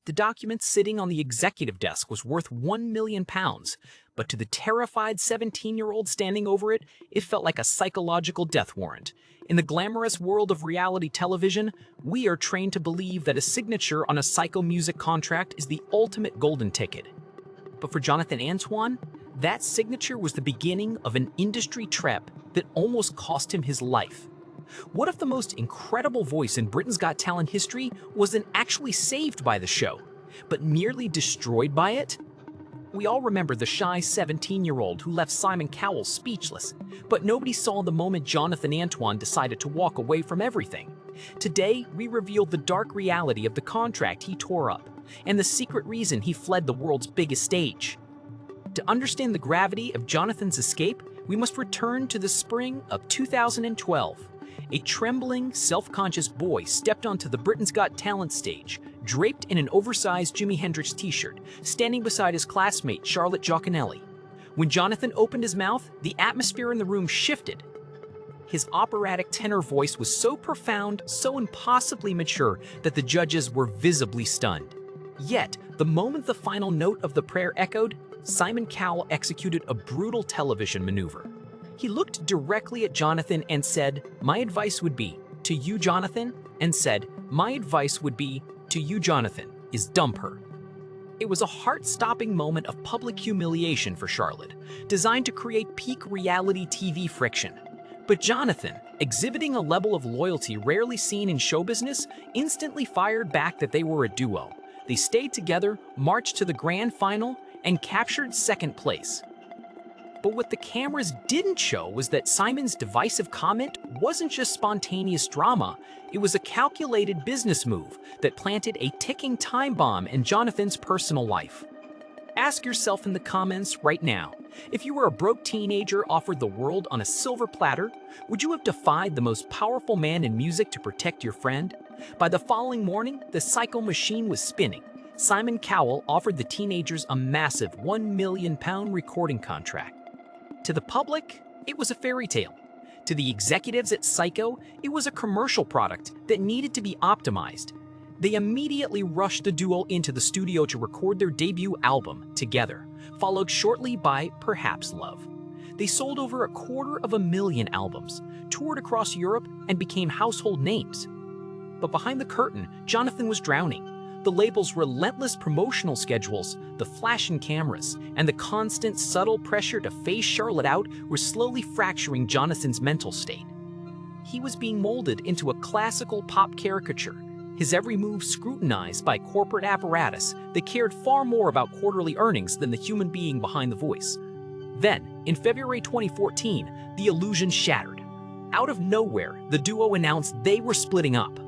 The document sitting on the executive desk was worth £1 million, but to the terrified 17-year-old standing over it, it felt like a psychological death warrant. In the glamorous world of reality television, we are trained to believe that a signature on a Syco music contract is the ultimate golden ticket. But for Jonathan Antoine, that signature was the beginning of an industry trap that almost cost him his life. What if the most incredible voice in Britain's Got Talent history wasn't actually saved by the show, but merely destroyed by it? We all remember the shy 17-year-old who left Simon Cowell speechless, but nobody saw the moment Jonathan Antoine decided to walk away from everything. Today, we revealed the dark reality of the contract he tore up, and the secret reason he fled the world's biggest stage. To understand the gravity of Jonathan's escape, we must return to the spring of 2012. A trembling, self-conscious boy stepped onto the Britain's Got Talent stage, draped in an oversized Jimi Hendrix t-shirt, standing beside his classmate Charlotte Jaconelli. When Jonathan opened his mouth, the atmosphere in the room shifted. His operatic tenor voice was so profound, so impossibly mature, that the judges were visibly stunned. Yet, the moment the final note of the prayer echoed, Simon Cowell executed a brutal television maneuver. He looked directly at Jonathan and said, "My advice would be to you, Jonathan," and said, "My advice would be to you, Jonathan, is dump her." It was a heart-stopping moment of public humiliation for Charlotte, designed to create peak reality TV friction. But Jonathan, exhibiting a level of loyalty rarely seen in show business, instantly fired back that they were a duo. They stayed together, marched to the grand final, and captured second place. But what the cameras didn't show was that Simon's divisive comment wasn't just spontaneous drama, it was a calculated business move that planted a ticking time bomb in Jonathan's personal life. Ask yourself in the comments right now, if you were a broke teenager offered the world on a silver platter, would you have defied the most powerful man in music to protect your friend? By the following morning, the Syco machine was spinning. Simon Cowell offered the teenagers a massive £1 million recording contract. To the public, it was a fairy tale. To the executives at Syco, it was a commercial product that needed to be optimized. They immediately rushed the duo into the studio to record their debut album together, followed shortly by Perhaps Love. They sold over 250,000 albums, toured across Europe, and became household names. But behind the curtain, Jonathan was drowning. The label's relentless promotional schedules, the flashing cameras, and the constant, subtle pressure to phase Charlotte out were slowly fracturing Jonathan's mental state. He was being molded into a classical pop caricature, his every move scrutinized by corporate apparatus that cared far more about quarterly earnings than the human being behind the voice. Then, in February 2014, the illusion shattered. Out of nowhere, the duo announced they were splitting up.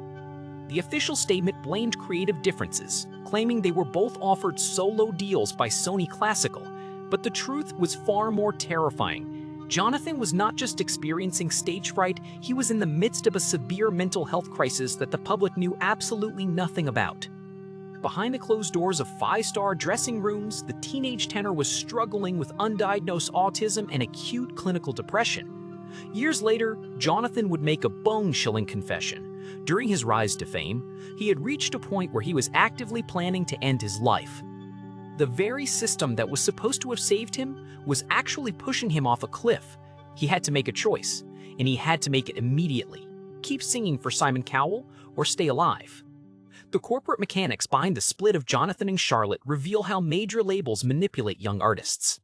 The official statement blamed creative differences, claiming they were both offered solo deals by Sony Classical, but the truth was far more terrifying. Jonathan was not just experiencing stage fright, he was in the midst of a severe mental health crisis that the public knew absolutely nothing about. Behind the closed doors of five-star dressing rooms, the teenage tenor was struggling with undiagnosed autism and acute clinical depression. Years later, Jonathan would make a bone-chilling confession. During his rise to fame, he had reached a point where he was actively planning to end his life. The very system that was supposed to have saved him was actually pushing him off a cliff. He had to make a choice, and he had to make it immediately. Keep singing for Simon Cowell or stay alive. The corporate mechanics behind the split of Jonathan and Charlotte reveal how major labels manipulate young artists.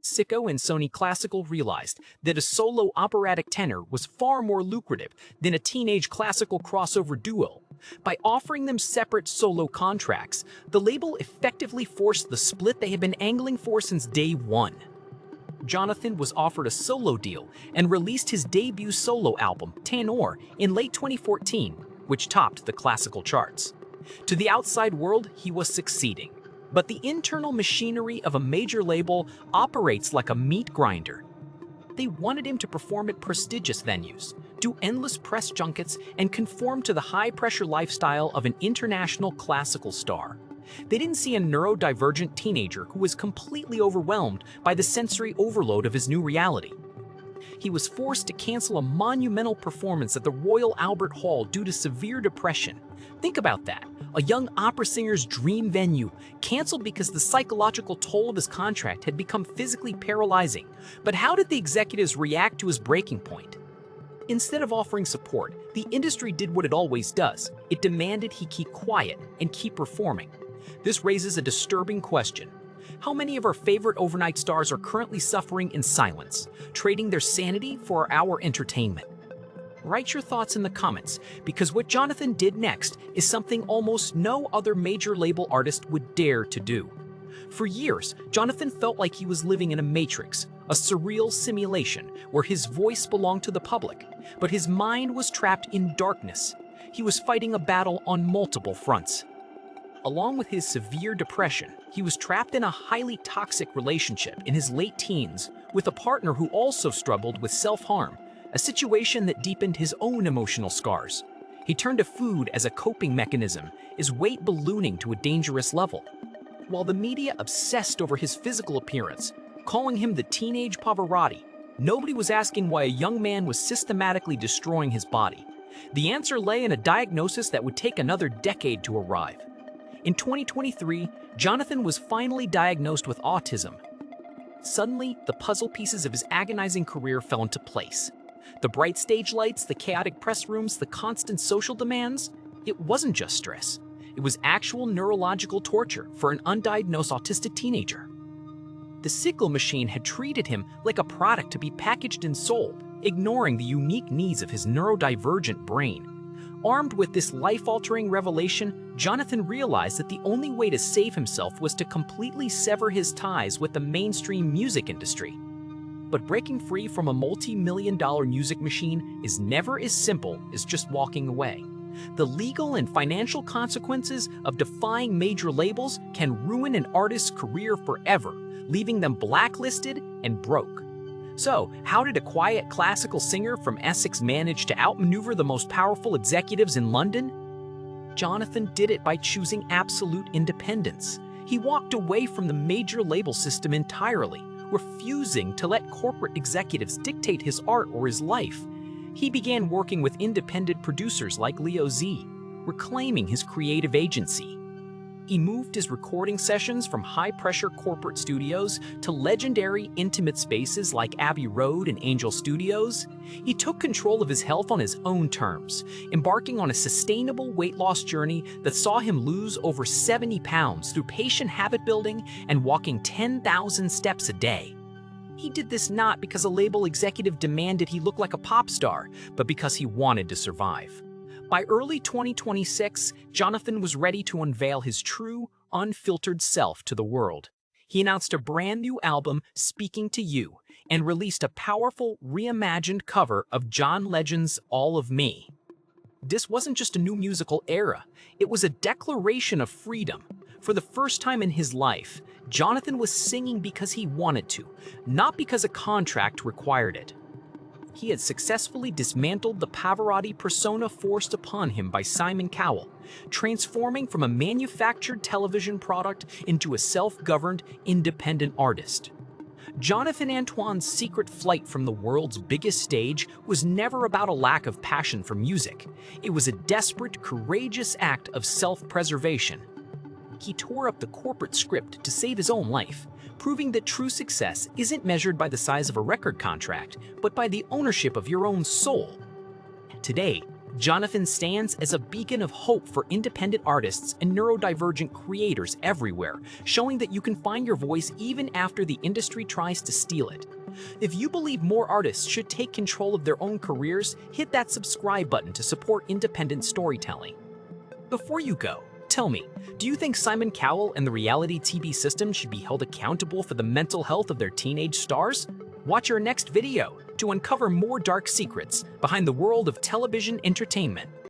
Syco and Sony Classical realized that a solo operatic tenor was far more lucrative than a teenage classical crossover duo. By offering them separate solo contracts, the label effectively forced the split they had been angling for since day one. Jonathan was offered a solo deal and released his debut solo album, Tenor, in late 2014, which topped the classical charts. To the outside world, he was succeeding. But the internal machinery of a major label operates like a meat grinder. They wanted him to perform at prestigious venues, do endless press junkets, and conform to the high-pressure lifestyle of an international classical star. They didn't see a neurodivergent teenager who was completely overwhelmed by the sensory overload of his new reality. he was forced to cancel a monumental performance at the Royal Albert Hall due to severe depression. Think about that. A young opera singer's dream venue, canceled because the psychological toll of his contract had become physically paralyzing. But how did the executives react to his breaking point? Instead of offering support, the industry did what it always does. It demanded he keep quiet and keep performing. This raises a disturbing question. How many of our favorite overnight stars are currently suffering in silence, trading their sanity for our entertainment? Write your thoughts in the comments, because what Jonathan did next is something almost no other major label artist would dare to do. For years, Jonathan felt like he was living in a matrix, a surreal simulation where his voice belonged to the public, but his mind was trapped in darkness. He was fighting a battle on multiple fronts. Along with his severe depression, he was trapped in a highly toxic relationship in his late teens with a partner who also struggled with self-harm, a situation that deepened his own emotional scars. He turned to food as a coping mechanism, his weight ballooning to a dangerous level. While the media obsessed over his physical appearance, calling him the teenage Pavarotti, nobody was asking why a young man was systematically destroying his body. The answer lay in a diagnosis that would take another decade to arrive. In 2023, Jonathan was finally diagnosed with autism. Suddenly, the puzzle pieces of his agonizing career fell into place. The bright stage lights, the chaotic press rooms, the constant social demands, it wasn't just stress. It was actual neurological torture for an undiagnosed autistic teenager. The Syco machine had treated him like a product to be packaged and sold, ignoring the unique needs of his neurodivergent brain. Armed with this life-altering revelation, Jonathan realized that the only way to save himself was to completely sever his ties with the mainstream music industry. But breaking free from a multi-million-dollar music machine is never as simple as just walking away. The legal and financial consequences of defying major labels can ruin an artist's career forever, leaving them blacklisted and broke. So, how did a quiet classical singer from Essex manage to outmaneuver the most powerful executives in London? Jonathan did it by choosing absolute independence. He walked away from the major label system entirely, refusing to let corporate executives dictate his art or his life. He began working with independent producers like Leo Z, reclaiming his creative agency. He moved his recording sessions from high-pressure corporate studios to legendary intimate spaces like Abbey Road and Angel Studios. He took control of his health on his own terms, embarking on a sustainable weight loss journey that saw him lose over 70 pounds through patient habit building and walking 10,000 steps a day. He did this not because a label executive demanded he look like a pop star, but because he wanted to survive. By early 2026, Jonathan was ready to unveil his true, unfiltered self to the world. He announced a brand new album, Speaking to You, and released a powerful, reimagined cover of John Legend's All of Me. This wasn't just a new musical era, it was a declaration of freedom. For the first time in his life, Jonathan was singing because he wanted to, not because a contract required it. He had successfully dismantled the Pavarotti persona forced upon him by Simon Cowell, transforming from a manufactured television product into a self-governed, independent artist. Jonathan Antoine's secret flight from the world's biggest stage was never about a lack of passion for music. It was a desperate, courageous act of self-preservation. He tore up the corporate script to save his own life, proving that true success isn't measured by the size of a record contract, but by the ownership of your own soul. Today, Jonathan stands as a beacon of hope for independent artists and neurodivergent creators everywhere, showing that you can find your voice even after the industry tries to steal it. If you believe more artists should take control of their own careers, hit that subscribe button to support independent storytelling. Before you go, tell me, do you think Simon Cowell and the reality TV system should be held accountable for the mental health of their teenage stars? Watch our next video to uncover more dark secrets behind the world of television entertainment.